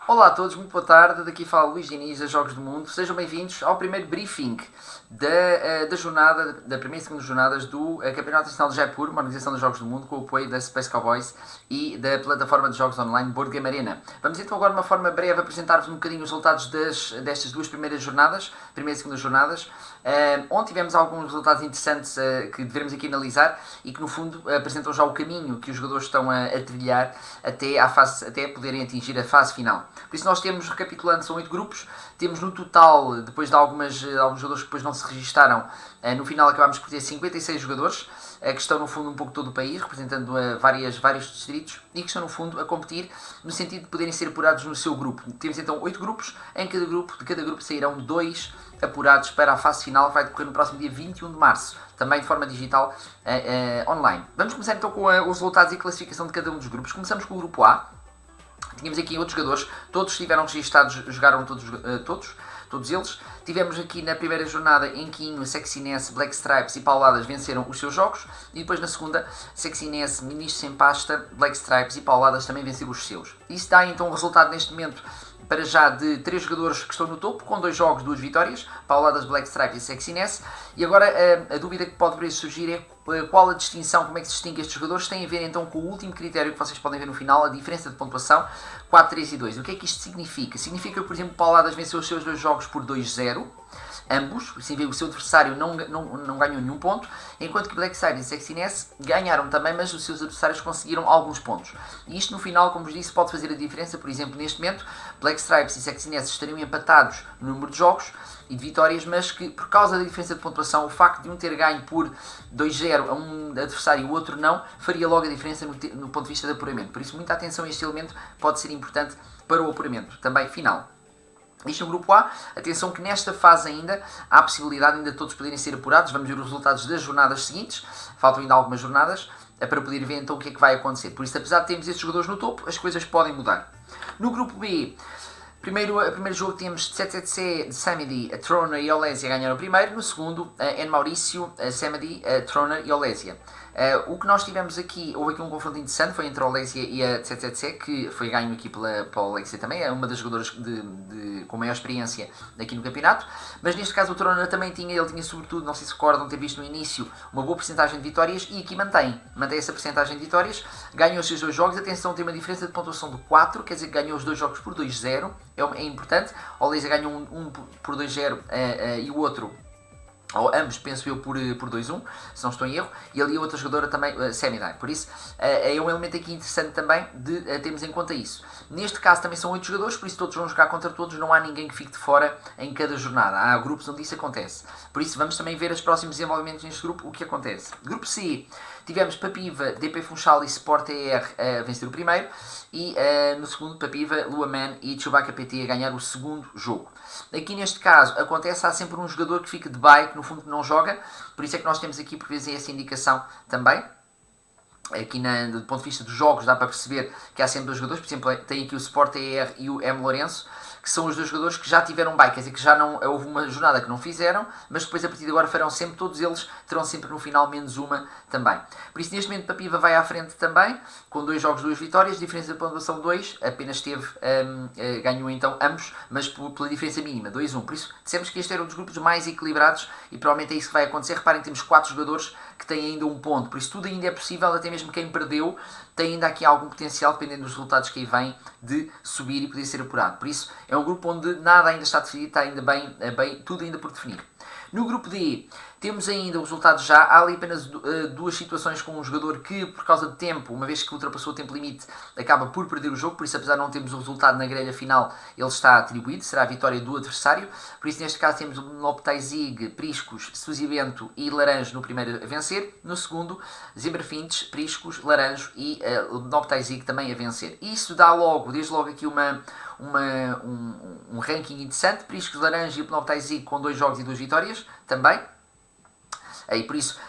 Olá a todos, muito boa tarde. Daqui fala Luís Diniz da Jogos do Mundo. Sejam bem-vindos ao primeiro briefing da jornada, da primeira e segunda jornadas do Campeonato Nacional de Jaipur, uma organização dos Jogos do Mundo com o apoio da Space Cowboys e da plataforma de jogos online Board Game Arena. Vamos então agora de uma forma breve apresentar-vos um bocadinho os resultados destas duas primeiras jornadas, primeira e segunda jornadas, onde tivemos alguns resultados interessantes que devemos aqui analisar e que no fundo apresentam já o caminho que os jogadores estão a trilhar até poderem atingir a fase final. Por isso nós temos, recapitulando, são 8 grupos, temos no total, depois de alguns jogadores que depois não se registaram, no final acabámos por ter 56 jogadores, que estão no fundo um pouco todo o país, representando vários distritos, e que estão no fundo a competir no sentido de poderem ser apurados no seu grupo. Temos então 8 grupos, de cada grupo sairão 2 apurados para a fase final, que vai decorrer no próximo dia 21 de março, também de forma digital, online. Vamos começar então com os resultados e classificação de cada um dos grupos. Começamos com o grupo A. Tínhamos aqui outros jogadores, todos estiveram registados, jogaram todos eles. Tivemos aqui na primeira jornada Enquinho, Sexiness, Black Stripes e Pauladas venceram os seus jogos. E depois na segunda, Sexiness, Ministro Sem Pasta, Black Stripes e Pauladas também venceram os seus. Isso dá então o resultado neste momento para já de 3 jogadores que estão no topo, com 2 jogos, 2 vitórias, Pauladas, Black Stripes e Sexiness. E agora a dúvida que pode por isso surgir é qual a distinção, como é que se distingue estes jogadores, tem a ver então com o último critério que vocês podem ver no final, a diferença de pontuação, 4, 3 e 2. O que é que isto significa? Significa que, por exemplo, Pauladas venceu os seus 2 jogos por 2-0, ambos, assim vê o seu adversário não ganhou nenhum ponto, enquanto que Black Stripes e Sexiness ganharam também, mas os seus adversários conseguiram alguns pontos. E isto no final, como vos disse, pode fazer a diferença. Por exemplo, neste momento, Black Stripes e Sexiness estariam empatados no número de jogos e de vitórias, mas que por causa da diferença de pontuação, o facto de um ter ganho por 2-0 a um adversário e o outro não, faria logo a diferença no ponto de vista de apuramento. Por isso, muita atenção a este elemento, pode ser importante para o apuramento também final. Isto no grupo A, atenção que nesta fase ainda há a possibilidade de todos poderem ser apurados. Vamos ver os resultados das jornadas seguintes, faltam ainda algumas jornadas, para poder ver então o que é que vai acontecer. Por isso, apesar de termos estes jogadores no topo, as coisas podem mudar. No grupo B, primeiro jogo temos Tsetse de Samedi, a Troner e a Olésia ganharam o primeiro. No segundo, N Maurício, a Samedi, a Troner e a Olésia. O que nós tivemos aqui, houve aqui um confronto interessante, foi entre a Olésia e a Tsetse, que foi ganho aqui pela Olésia também, é uma das jogadoras com maior experiência aqui no campeonato, mas neste caso o Troner também tinha sobretudo, não sei se recordam ter visto no início, uma boa porcentagem de vitórias e aqui mantém essa porcentagem de vitórias, ganhou os seus 2 jogos, atenção, tem uma diferença de pontuação de 4, quer dizer que ganhou os 2 jogos por 2-0, é importante, a Olésia ganhou um por 2-0 e o outro, ou ambos, penso eu, por 2-1, se não estou em erro, e ali a outra jogadora também, Semidai. Por isso, é um elemento aqui interessante também de termos em conta isso. Neste caso também são 8 jogadores, por isso todos vão jogar contra todos, não há ninguém que fique de fora em cada jornada. Há grupos onde isso acontece. Por isso, vamos também ver os próximos desenvolvimentos neste grupo, o que acontece. Grupo C, tivemos Papiva, DP Funchal e Sport ER a vencer o primeiro, e no segundo, Papiva, Luaman e Chewbacca PT a ganhar o segundo jogo. Aqui neste caso, há sempre um jogador que fica de bye, que no fundo não joga, por isso é que nós temos aqui por vezes essa indicação também. Aqui do ponto de vista dos jogos dá para perceber que há sempre 2 jogadores, por exemplo tem aqui o Sport ER e o M. Lourenço, que são os 2 jogadores que já tiveram bye, quer dizer que já não houve uma jornada que não fizeram, mas depois a partir de agora farão sempre, todos eles terão sempre no final menos uma também. Por isso neste momento Papiva vai à frente também, com 2 jogos, 2 vitórias, diferença de pontuação 2, apenas ganhou então ambos, mas pela diferença mínima, 2-1. Por isso dissemos que este era um dos grupos mais equilibrados e provavelmente é isso que vai acontecer. Reparem que temos 4 jogadores que têm ainda um ponto, por isso tudo ainda é possível, até mesmo quem perdeu tem ainda aqui algum potencial, dependendo dos resultados que aí vêm, de subir e poder ser apurado. Por isso é um grupo onde nada ainda está definido, está ainda bem tudo ainda por definir. No grupo D, temos ainda os resultados já. Há ali apenas 2 situações com um jogador que, por causa de tempo, uma vez que ultrapassou o tempo limite, acaba por perder o jogo. Por isso, apesar de não termos o resultado na grelha final, ele está atribuído, será a vitória do adversário. Por isso, neste caso, temos o Noptaizig, Priscos, Susivento e Laranjo no primeiro a vencer. No segundo, Zimmerfintes, Priscos, Laranjo e Noptaizig também a vencer. Isso dá desde logo aqui um ranking interessante. Priscos, Laranjo e o Noptaizig com 2 jogos e 2 vitórias também. E por isso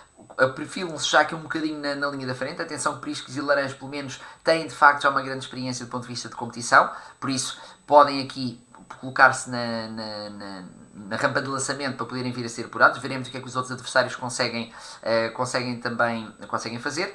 perfilam-se já aqui um bocadinho na linha da frente. Atenção, Priscos e Laranjo pelo menos têm de facto já uma grande experiência do ponto de vista de competição, por isso podem aqui colocar-se na rampa de lançamento para poderem vir a ser apurados. Veremos o que é que os outros adversários conseguem fazer.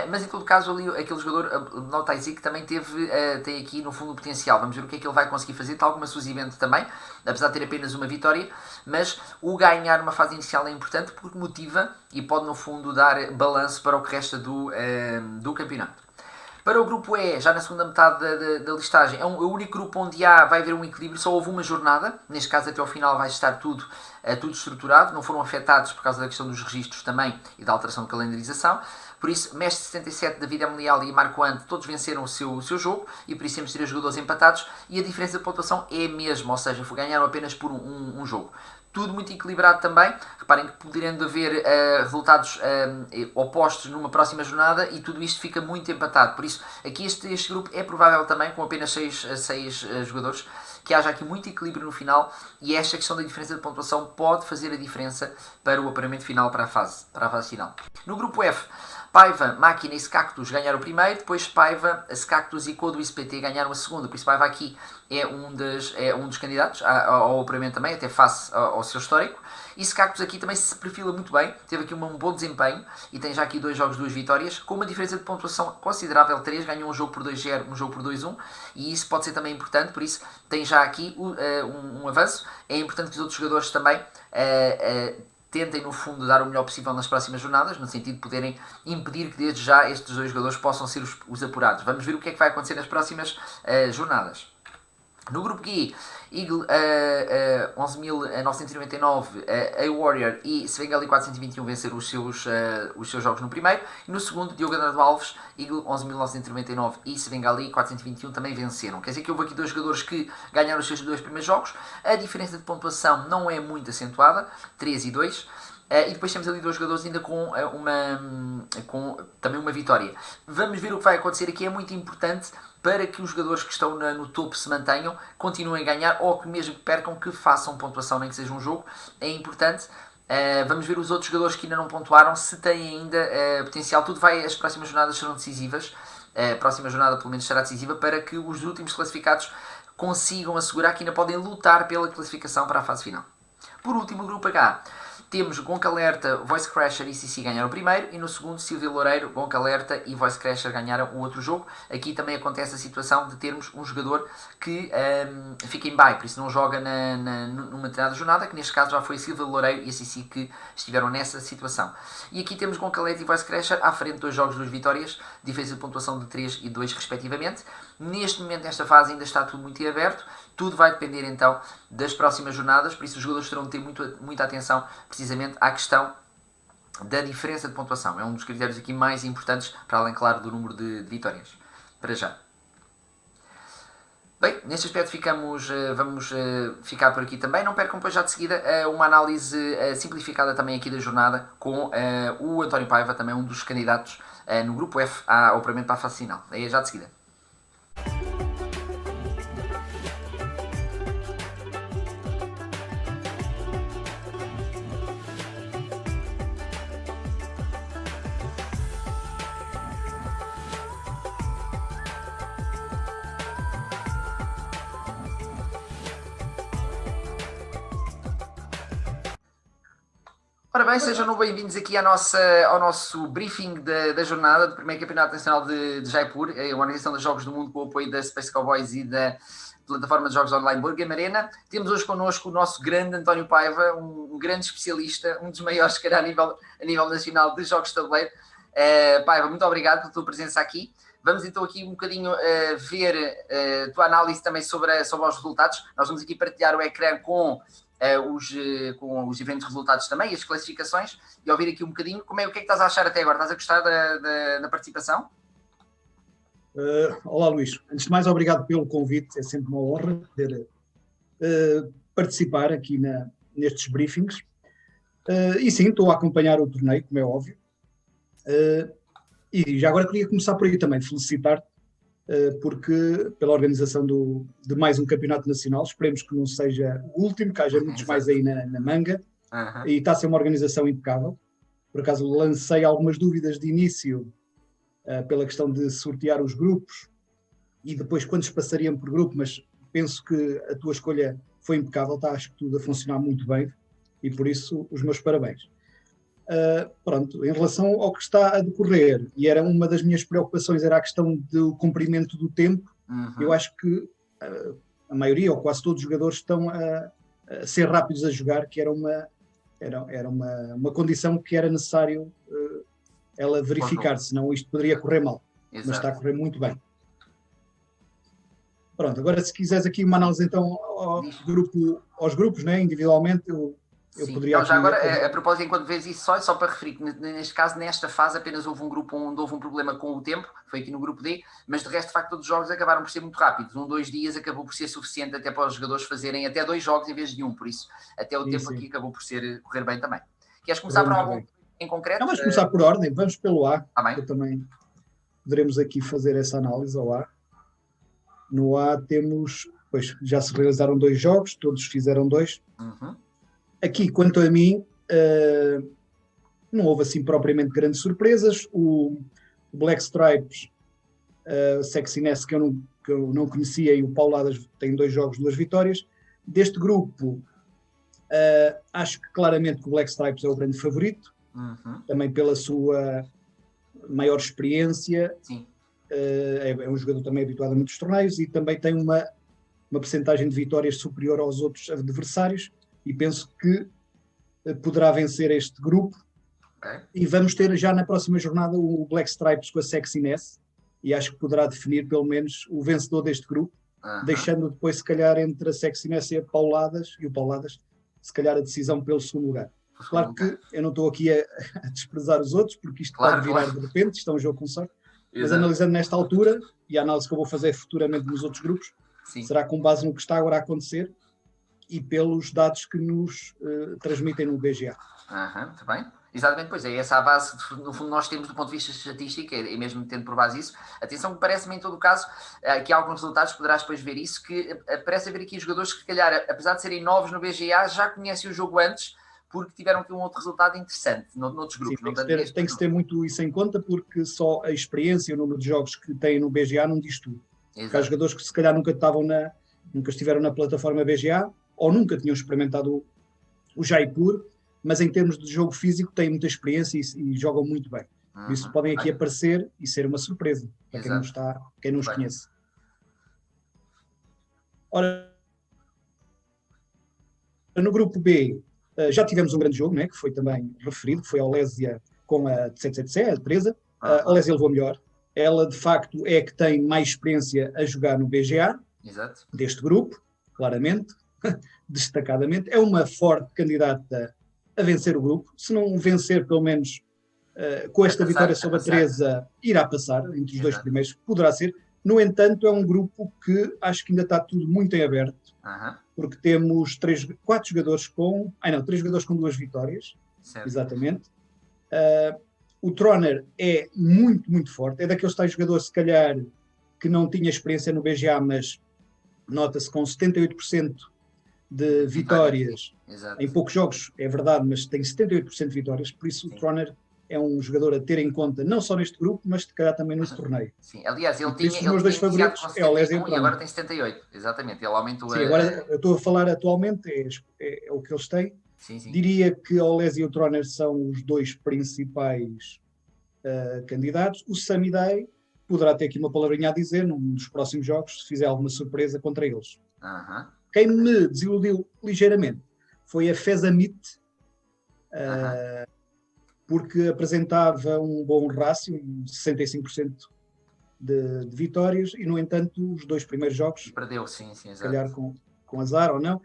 Mas em todo caso, ali, aquele jogador, nota-se que também tem aqui no fundo o potencial. Vamos ver o que é que ele vai conseguir fazer, tal como a Suzy Bento também, apesar de ter apenas uma vitória. Mas o ganhar numa fase inicial é importante porque motiva e pode no fundo dar balanço para o que resta do campeonato. Para o grupo E, já na segunda metade da listagem, é o único grupo onde vai haver um equilíbrio, só houve uma jornada, neste caso até ao final vai estar tudo estruturado, não foram afetados por causa da questão dos registros também e da alteração de calendarização. Por isso, Mestre 77, David Amelial e Marco Ante, todos venceram o seu jogo e por isso temos 3 jogadores empatados e a diferença de pontuação é a mesma, ou seja, ganharam apenas por um jogo. Tudo muito equilibrado também. Reparem que poderiam haver resultados opostos numa próxima jornada e tudo isto fica muito empatado. Por isso, aqui este grupo é provável também, com apenas 6 jogadores, que haja aqui muito equilíbrio no final e esta questão da diferença de pontuação pode fazer a diferença para o apuramento final para a fase final. No grupo F, Paiva, Máquina e Scactus ganharam o primeiro, depois Paiva, Scactus e Codo e SPT ganharam a segunda, por isso Paiva aqui é um dos candidatos ao apuramento também, até face ao seu histórico. E Scactus aqui também se perfila muito bem, teve aqui um bom desempenho e tem já aqui 2 jogos, 2 vitórias, com uma diferença de pontuação considerável, 3, ganhou um jogo por 2-0, um jogo por 2-1, e isso pode ser também importante, por isso tem já aqui um avanço. É importante que os outros jogadores também tentem no fundo dar o melhor possível nas próximas jornadas, no sentido de poderem impedir que desde já estes 2 jogadores possam ser os apurados. Vamos ver o que é que vai acontecer nas próximas jornadas. No grupo G, Eagle 11.999, A-Warrior e Svengali 421 venceram os seus jogos no primeiro. E no segundo, Diogo Andrade Alves, Eagle 11.999 e Svengali 421 também venceram. Quer dizer que houve aqui 2 jogadores que ganharam os seus 2 primeiros jogos. A diferença de pontuação não é muito acentuada, 3 e 2. E depois temos ali 2 jogadores ainda com também uma vitória. Vamos ver o que vai acontecer aqui, é muito importante para que os jogadores que estão no topo se mantenham, continuem a ganhar ou que mesmo que percam, que façam pontuação, nem que seja um jogo, é importante. Vamos ver os outros jogadores que ainda não pontuaram, se têm ainda potencial. As próximas jornadas serão decisivas, a próxima jornada pelo menos será decisiva para que os últimos classificados consigam assegurar que ainda podem lutar pela classificação para a fase final. Por último, o grupo H. Temos Gonca Alerta, Voice Crasher e CC ganharam o primeiro e no segundo Silvio Loureiro, Gonca Alerta e Voice Crasher ganharam o outro jogo. Aqui também acontece a situação de termos um jogador que fica em bye, por isso não joga numa determinada jornada, que neste caso já foi Silvio Loureiro e a CC que estiveram nessa situação. E aqui temos Gonca Alerta e Voice Crasher à frente, 2 jogos, 2 vitórias, diferença de pontuação de 3 e 2 respectivamente. Neste momento, nesta fase, ainda está tudo muito aberto. Tudo vai depender então das próximas jornadas, por isso os jogadores terão de ter muita atenção precisamente à questão da diferença de pontuação. É um dos critérios aqui mais importantes, para além, claro, do número de vitórias. Para já. Bem, neste aspecto vamos ficar por aqui também. Não percam depois já de seguida uma análise simplificada também aqui da jornada com o António Paiva, também um dos candidatos no grupo F ao apuramento para a fase final. É já de seguida. Ora bem, sejam bem-vindos aqui ao nosso briefing da jornada do primeiro Campeonato Nacional de Jaipur, a organização dos Jogos do Mundo com o apoio da Space Cowboys e da plataforma de jogos online Board Game Arena. Temos hoje connosco o nosso grande António Paiva, um grande especialista, um dos maiores, se calhar, a nível nacional de jogos de tabuleiro. Paiva, muito obrigado pela tua presença aqui. Vamos então aqui um bocadinho ver a tua análise também sobre os resultados. Nós vamos aqui partilhar o ecrã com os diferentes resultados também e as classificações e ouvir aqui um bocadinho o que é que estás a achar até agora. Estás a gostar da participação? Olá, Luís. Antes de mais, obrigado pelo convite. É sempre uma honra poder participar aqui nestes briefings. E sim, estou a acompanhar o torneio, como é óbvio. E já agora queria começar por aí também, felicitar-te porque pela organização de mais um campeonato nacional. Esperemos que não seja o último, que haja muitos mais aí na manga. E está a ser uma organização impecável. Por acaso lancei algumas dúvidas de início pela questão de sortear os grupos e depois quantos passariam por grupo, mas penso que a tua escolha foi impecável, está acho que tudo a funcionar muito bem e por isso os meus parabéns. Pronto, em relação ao que está a decorrer, e era uma das minhas preocupações, era a questão do cumprimento do tempo. Eu acho que a maioria, ou quase todos os jogadores, estão a ser rápidos a jogar, que era uma condição que era necessário ela verificar, senão isto poderia correr mal. Exato. Mas está a correr muito bem. Pronto, agora se quiseres aqui uma análise então aos grupos, né, individualmente, eu poderia... Não, já agora, a propósito, enquanto vês isso, só para referir que neste caso, nesta fase, apenas houve um grupo onde houve um problema com o tempo, foi aqui no grupo D, mas de resto, de facto, todos os jogos acabaram por ser muito rápidos. 2 dias acabou por ser suficiente até para os jogadores fazerem até 2 jogos em vez de 1, por isso até o tempo aqui acabou por correr bem também. Queres começar por algum em concreto? Não, vamos começar por ordem, vamos pelo A, eu também poderemos aqui fazer essa análise ao A. No A temos, pois já se realizaram 2 jogos, todos fizeram 2. Aqui, quanto a mim, não houve assim propriamente grandes surpresas. O Black Stripes, Sexiness, que eu não conhecia, e o Pauladas têm 2 jogos, 2 vitórias. Deste grupo, acho que claramente que o Black Stripes é o grande favorito, também pela sua maior experiência. Sim. É um jogador também habituado a muitos torneios e também tem uma percentagem de vitórias superior aos outros adversários, e penso que poderá vencer este grupo. E vamos ter já na próxima jornada o Black Stripes com a Sexiness, e acho que poderá definir pelo menos o vencedor deste grupo, deixando depois se calhar entre a Sexiness e o Pauladas, se calhar a decisão pelo segundo lugar. Claro que eu não estou aqui a desprezar os outros, porque isto pode virar de repente, isto é um jogo com sorte. Mas analisando nesta altura, e a análise que eu vou fazer futuramente nos outros grupos, será com base no que está agora a acontecer e pelos dados que nos transmitem no BGA. Muito bem. Exatamente, pois é essa a base, no fundo, nós temos do ponto de vista estatístico, e mesmo tendo por base isso. Atenção, parece-me em todo o caso que há alguns resultados, poderás depois ver isso, que parece haver aqui jogadores que, se calhar, apesar de serem novos no BGA, já conhecem o jogo antes, porque tiveram aqui um outro resultado interessante noutros grupos. Sim, tem que se ter muito isso em conta, porque só a experiência e o número de jogos que têm no BGA não diz tudo. Há jogadores que se calhar nunca estiveram na plataforma BGA, ou nunca tinham experimentado o Jaipur, mas em termos de jogo físico têm muita experiência e jogam muito bem. Por isso podem aqui aparecer e ser uma surpresa para quem não os conhece. Ora, no grupo B, já tivemos um grande jogo, né, que foi também referido, que foi a Olésia com a Tsetsetse, a Teresa. A Olésia levou melhor. Ela, de facto, é que tem mais experiência a jogar no BGA, deste grupo, claramente, destacadamente. É uma forte candidata a vencer o grupo. Se não vencer, pelo menos, com esta vitória sobre a Teresa, irá passar entre os 2 primeiros, poderá ser. No entanto, é um grupo que acho que ainda está tudo muito em aberto, porque temos 4 jogadores com... 3 jogadores com 2 vitórias, exatamente. O Troner é muito, muito forte, é daqueles tais jogadores, se calhar, que não tinha experiência no BGA, mas nota-se com 78% de vitórias em poucos jogos, é verdade, mas tem 78% de vitórias, por isso o Troner é um jogador a ter em conta, não só neste grupo, mas se calhar também no torneio. Sim, aliás, ele tinha... Os meus 2 favoritos é o Olésia e agora tem 78, exatamente, ele aumentou... Sim, agora eu estou a falar atualmente, é o que eles têm. Sim. Diria que a Olésia e o Troner são os 2 principais candidatos. O Samidei poderá ter aqui uma palavrinha a dizer num dos próximos jogos, se fizer alguma surpresa contra eles. Quem me desiludiu ligeiramente foi a Fezamit, porque apresentava um bom rácio, 65% de vitórias, e no entanto os 2 primeiros jogos, perdeu, sim, se calhar com azar ou não,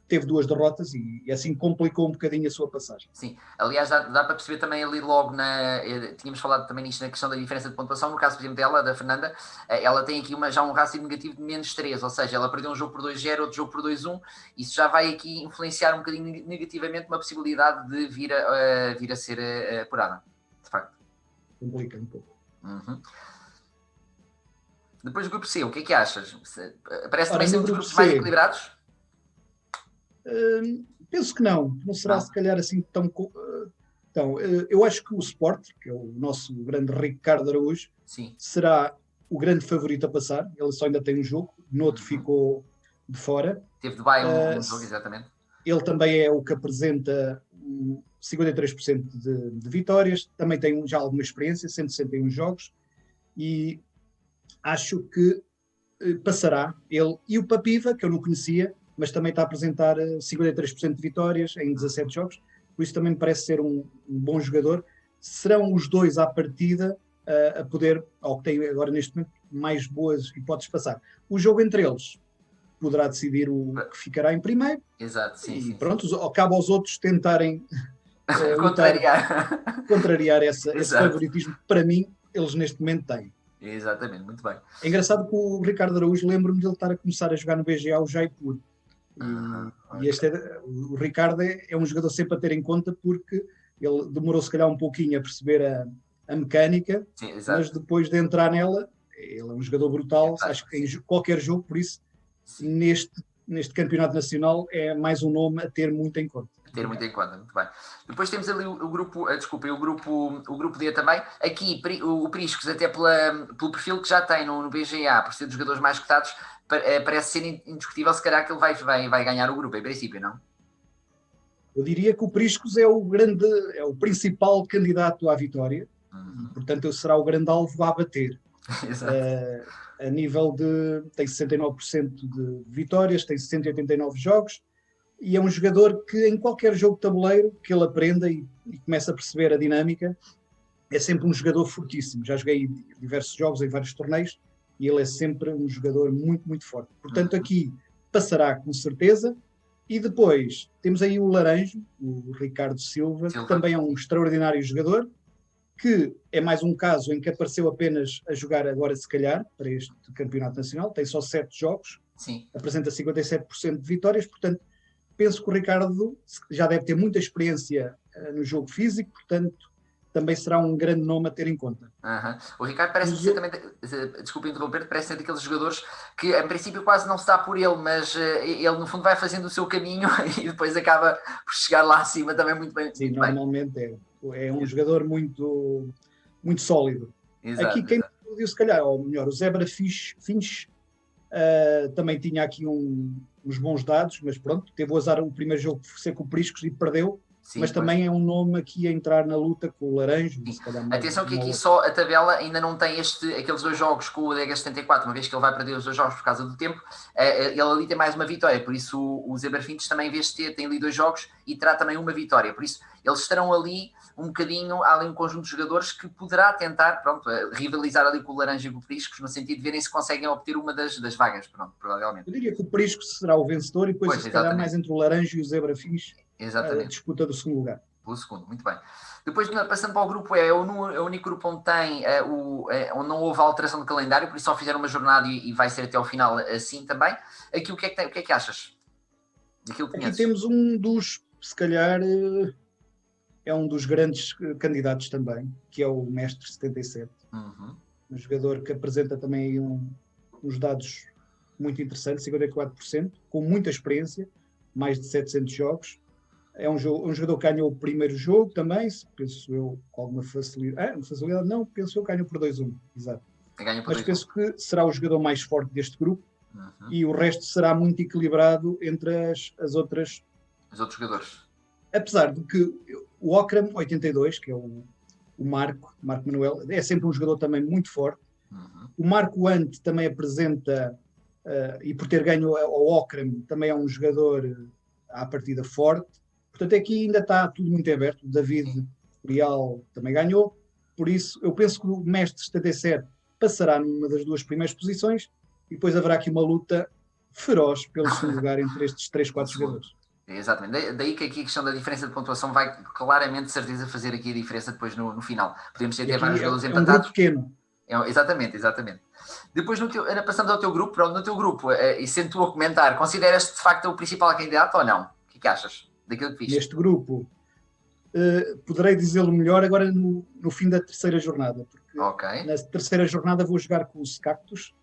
teve 2 derrotas e assim complicou um bocadinho a sua passagem. Sim, aliás, dá para perceber também ali logo tínhamos falado também nisto na questão da diferença de pontuação, no caso, por exemplo, dela, da Fernanda, ela tem aqui já um rácio negativo de -3, ou seja, ela perdeu um jogo por 2-0, outro jogo por 2-1, isso já vai aqui influenciar um bocadinho negativamente uma possibilidade de vir a ser apurada, de facto. Complica um pouco. Depois do grupo C, o que é que achas? Parece também ser um dos grupos mais equilibrados? Penso que não será se calhar assim tão... Então, eu acho que o Sport, que é o nosso grande Ricardo Araújo, será o grande favorito a passar. Ele só ainda tem um jogo, no outro ficou de fora. Teve Dubai um jogo, exatamente. Ele também é o que apresenta 53% de vitórias, também tem já alguma experiência, 161 jogos, e acho que passará ele e o Papiva, que eu não conhecia, mas também está a apresentar 53% de vitórias em 17 jogos, por isso também me parece ser um bom jogador. Serão os dois à partida a poder, ao que tem agora neste momento, mais boas hipóteses de passar. O jogo entre eles poderá decidir o que ficará em primeiro. Exato, sim, e sim, pronto, cabe aos outros tentarem contrariar esse favoritismo que para mim eles neste momento têm. Exatamente, muito bem. É engraçado que o Ricardo Araújo, lembro-me de ele estar a começar a jogar no BGA o Jaipur. E o Ricardo é um jogador sempre a ter em conta, porque ele demorou se calhar um pouquinho a perceber a mecânica, sim, mas depois de entrar nela, ele é um jogador brutal, acho que em qualquer jogo, por isso neste campeonato nacional é mais um nome a ter muito em conta. Ter muito em conta, muito bem. Depois temos ali o grupo, o grupo D também. Aqui o Priscos, até pelo perfil que já tem no BGA, por ser dos jogadores mais cotados, parece ser indiscutível, se calhar que ele vai ganhar o grupo, em princípio, não? Eu diria que o Priscos é o principal candidato à vitória, portanto será o grande alvo a bater. A nível tem 69% de vitórias, tem 189 jogos, e é um jogador que em qualquer jogo de tabuleiro que ele aprenda e comece a perceber a dinâmica, é sempre um jogador fortíssimo. Já joguei diversos jogos em vários torneios e ele é sempre um jogador muito, muito forte. Portanto, aqui passará com certeza. E depois temos aí o Laranjo, o Ricardo Silva, que também é um extraordinário jogador, que é mais um caso em que apareceu apenas a jogar agora, se calhar, para este campeonato nacional. Tem só 7 jogos, apresenta 57% de vitórias, portanto, penso que o Ricardo já deve ter muita experiência no jogo físico, portanto, também será um grande nome a ter em conta. O Ricardo parece ser também, desculpa interromper, parece ser daqueles jogadores que em princípio quase não se dá por ele, mas ele no fundo vai fazendo o seu caminho e depois acaba por chegar lá acima também muito bem. Sim, muito normalmente bem. É um jogador muito, muito sólido. Exato, aqui quem viu se calhar, ou melhor, o Zebra Finch também tinha aqui uns bons dados, mas pronto, teve o azar o primeiro jogo ser com o Priscos e perdeu. Sim, mas também é um nome aqui a entrar na luta com o Laranjo. Atenção que aqui só a tabela ainda não tem aqueles 2 jogos com o Dega 74, uma vez que ele vai perder os 2 jogos por causa do tempo, ele ali tem mais uma vitória, por isso o Zebrafintes também, em vez de ter, tem ali 2 jogos e terá também uma vitória, por isso eles estarão ali um bocadinho, há ali um conjunto de jogadores que poderá tentar, pronto, rivalizar ali com o Laranjo e com o Priscos, no sentido de verem se conseguem obter uma das vagas, pronto, provavelmente. Eu diria que o Priscos será o vencedor e depois se calhar mais entre o Laranjo e o Zebrafintes. Exatamente. A disputa do segundo lugar. O segundo, muito bem. Depois, passando para o grupo E, é o único grupo onde onde não houve alteração de calendário, por isso só fizeram uma jornada e vai ser até ao final assim também. Aqui o que é que achas? Aqui temos um dos, se calhar, é um dos grandes candidatos também, que é o Mestre 77. Um jogador que apresenta também uns dados muito interessantes, 54%, com muita experiência, mais de 700 jogos. É um jogador que ganhou o primeiro jogo também, penso eu, com alguma facilidade. Facilidade não, penso eu que ganhou por 2-1, exato. Mas penso que será o jogador mais forte deste grupo e o resto será muito equilibrado entre os outros jogadores. Apesar de que o Okram 82, que é o Marco Manuel, é sempre um jogador também muito forte. O Marco Ante também apresenta, e por ter ganho ao Okram, também é um jogador à partida forte. Portanto, aqui ainda está tudo muito aberto. O David Leal também ganhou. Por isso, eu penso que o Mestre 77 passará numa das 2 primeiras posições e depois haverá aqui uma luta feroz pelo segundo lugar entre estes 3, 4 jogadores. Exatamente. Daí que aqui a questão da diferença de pontuação vai claramente, de certeza, fazer aqui a diferença depois no final. Podemos ter vários jogadores empatados. É um grupo pequeno. Exatamente. Depois, passando ao teu grupo, no teu grupo, e sendo tu a comentar, consideras-te de facto o principal candidato ou não? O que achas? Neste grupo, poderei dizê-lo melhor agora no fim da terceira jornada, porque na terceira jornada vou jogar com os Cactus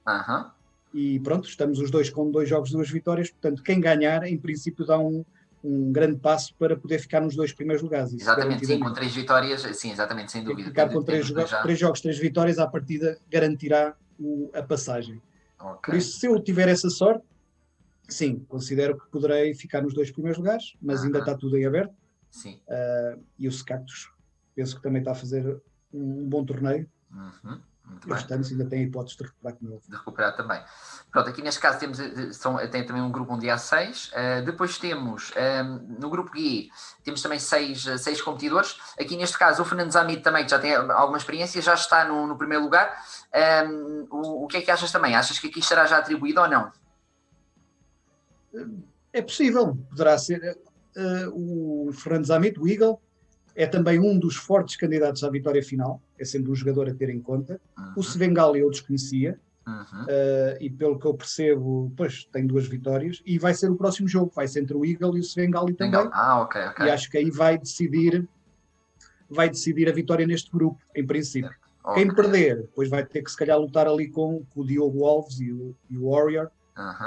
e pronto, estamos os dois com 2 jogos, 2 vitórias, portanto quem ganhar em princípio dá um grande passo para poder ficar nos 2 primeiros lugares. Exatamente, sim, com 3 vitórias, sim, exatamente, sem dúvida. Ficar com 3 jogos, 3 vitórias, à partida garantirá a passagem. Por isso, se eu tiver essa sorte, sim, considero que poderei ficar nos 2 primeiros lugares, mas ainda está tudo em aberto. Sim. E o Secactos, penso que também está a fazer um bom torneio. E os restantes ainda têm a hipótese de recuperar como novo. De recuperar também. Pronto, aqui neste caso tem também um grupo onde há 6. Depois temos, no grupo G, temos também 6 competidores. Aqui neste caso o Fernando Zamit também, que já tem alguma experiência, já está no primeiro lugar. O que é que achas também? Achas que aqui estará já atribuído ou não? É possível, poderá ser. O Fernando Zamit, o Eagle, é também um dos fortes candidatos à vitória final, é sempre um jogador a ter em conta. O Svengali eu desconhecia, e pelo que eu percebo, pois, tem 2 vitórias, e vai ser o próximo jogo, vai ser entre o Eagle e o Svengali também. Ok. E acho que aí vai decidir a vitória neste grupo, em princípio. Quem perder, depois vai ter que se calhar lutar ali com o Diogo Alves e o Warrior.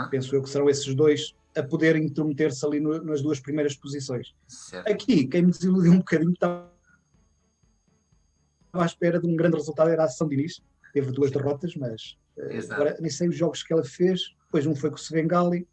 Penso eu que serão esses 2 a poder intrometer-se ali nas 2 primeiras posições. Certo. Aqui, quem me desiludiu um bocadinho, estava à espera de um grande resultado, era a São Dinis. Teve 2 derrotas, mas agora nem sei os jogos que ela fez. Depois um foi com o Svengali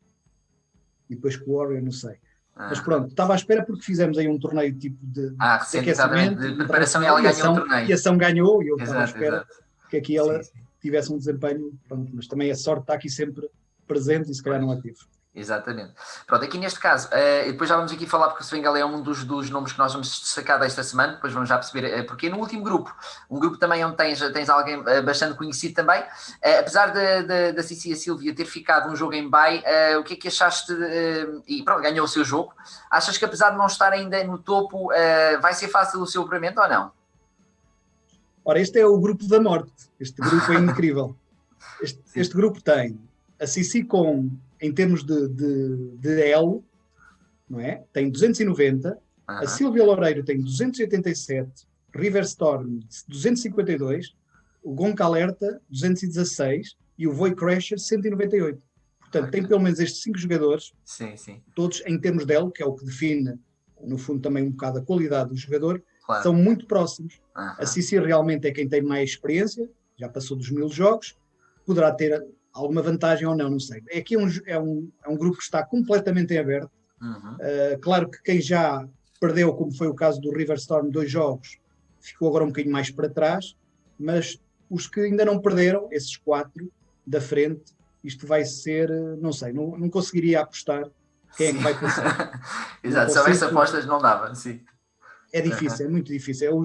e depois com o Warrior, não sei. Mas pronto, estava à espera porque fizemos aí um torneio tipo de aquecimento, de preparação, e ela ganhou o torneio. E a Ação ganhou, e eu estava à espera que aqui ela tivesse um desempenho, pronto, mas também a sorte está aqui sempre presente e se calhar não a teve. Exatamente. Pronto, aqui neste caso, depois já vamos aqui falar, porque o Svengali é um dos nomes que nós vamos destacar desta semana, depois vamos já perceber, porque no último grupo, um grupo também onde tens alguém bastante conhecido também, apesar da Cici e a Silvia ter ficado um jogo em bye, o que é que achaste, e pronto, ganhou o seu jogo, achas que apesar de não estar ainda no topo, vai ser fácil o seu apuramento ou não? Ora, este é o grupo da morte, este grupo é incrível, este grupo tem a Cici em termos de elo, não é? Tem 290, a Silvia Loureiro tem 287, River Storm 252, o Gonca Alerta 216 e o Voi Crasher 198. Portanto, tem pelo menos estes 5 jogadores, todos em termos de elo, que é o que define, no fundo, também um bocado a qualidade do jogador, são muito próximos. A Cici realmente é quem tem mais experiência, já passou dos 1000 jogos, poderá ter alguma vantagem ou não, não sei. Aqui é um grupo que está completamente em aberto. Claro que quem já perdeu, como foi o caso do River Storm, 2 jogos, ficou agora um bocadinho mais para trás, mas os que ainda não perderam, esses 4 da frente, isto vai ser, não sei, não conseguiria apostar quem é que vai passar. Exato, se houvesse apostas não dava, sim. É difícil, é muito difícil.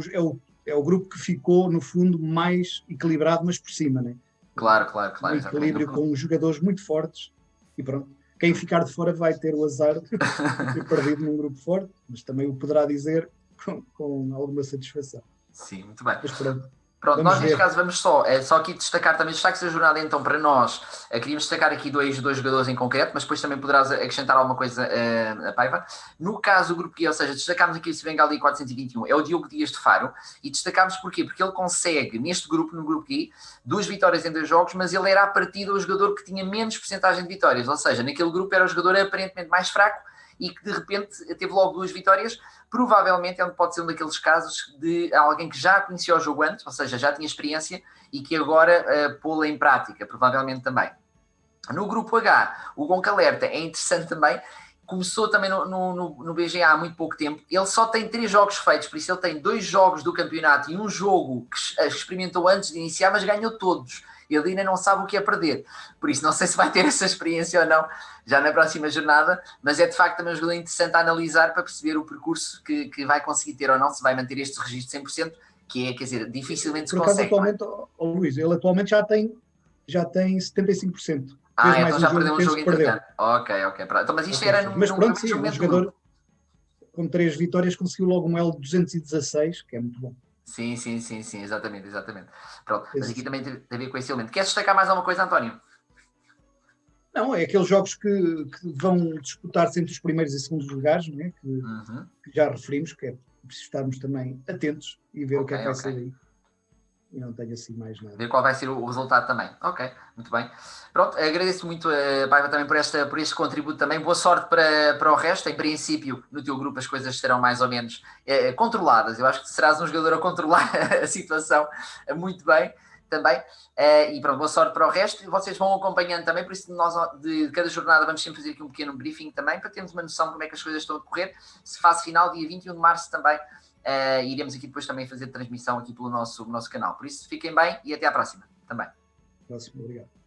É o grupo que ficou, no fundo, mais equilibrado, mas por cima, né? Claro. Um equilíbrio com jogadores muito fortes e pronto. Quem ficar de fora vai ter o azar de ter perdido num grupo forte, mas também o poderá dizer com alguma satisfação. Sim, muito bem. Mas pronto. Pronto, nós neste caso vamos só aqui destacar também os destaques da jornada, então para nós, queríamos destacar aqui dois jogadores em concreto, mas depois também poderás acrescentar alguma coisa a Paiva. No caso do grupo Q, ou seja, destacámos aqui o Svengali 421, é o Diogo Dias de Faro, e destacámos porquê? Porque ele consegue, neste grupo, no grupo Q, 2 vitórias em 2 jogos, mas ele era à partida o jogador que tinha menos percentagem de vitórias, ou seja, naquele grupo era o jogador aparentemente mais fraco, e que de repente teve logo 2 vitórias, provavelmente pode ser um daqueles casos de alguém que já conhecia o jogo antes, ou seja, já tinha experiência e que agora pô-la em prática, provavelmente também. No grupo H, o Gonca Alerta é interessante também, começou também no BGA há muito pouco tempo, ele só tem 3 jogos feitos, por isso ele tem 2 jogos do campeonato e um jogo que experimentou antes de iniciar, mas ganhou todos. Ele ainda não sabe o que é perder, por isso não sei se vai ter essa experiência ou não já na próxima jornada, mas é de facto também um jogador interessante a analisar para perceber o percurso que vai conseguir ter ou não, se vai manter este registro 100%, que é, quer dizer, dificilmente se consegue. Atualmente, Luís, ele atualmente já tem 75%. Então já perdeu um jogo entretanto. Ok. Então, mas isto era mas pronto, sim, um jogador com 3 vitórias conseguiu logo um L de 216, que é muito bom. Sim, exatamente. Pronto, mas aqui também tem a ver com esse elemento. Queres destacar mais alguma coisa, António? Não, é aqueles jogos que vão disputar-se entre os primeiros e segundos lugares, não é? Que já referimos, que é preciso estarmos também atentos e ver o que é que vai ser aí. E não tenho assim mais nada. Ver qual vai ser o resultado também. Ok, muito bem. Pronto, agradeço muito a Paiva também por este contributo também. Boa sorte para o resto. Em princípio, no teu grupo as coisas serão mais ou menos controladas. Eu acho que serás um jogador a controlar a situação muito bem. também. E pronto, boa sorte para o resto. E vocês vão acompanhando também, por isso nós de cada jornada vamos sempre fazer aqui um pequeno briefing também, para termos uma noção de como é que as coisas estão a decorrer. Se fase final, dia 21 de março também, iremos aqui depois também fazer transmissão aqui pelo nosso canal. Por isso, fiquem bem e até à próxima também. Próximo, obrigado.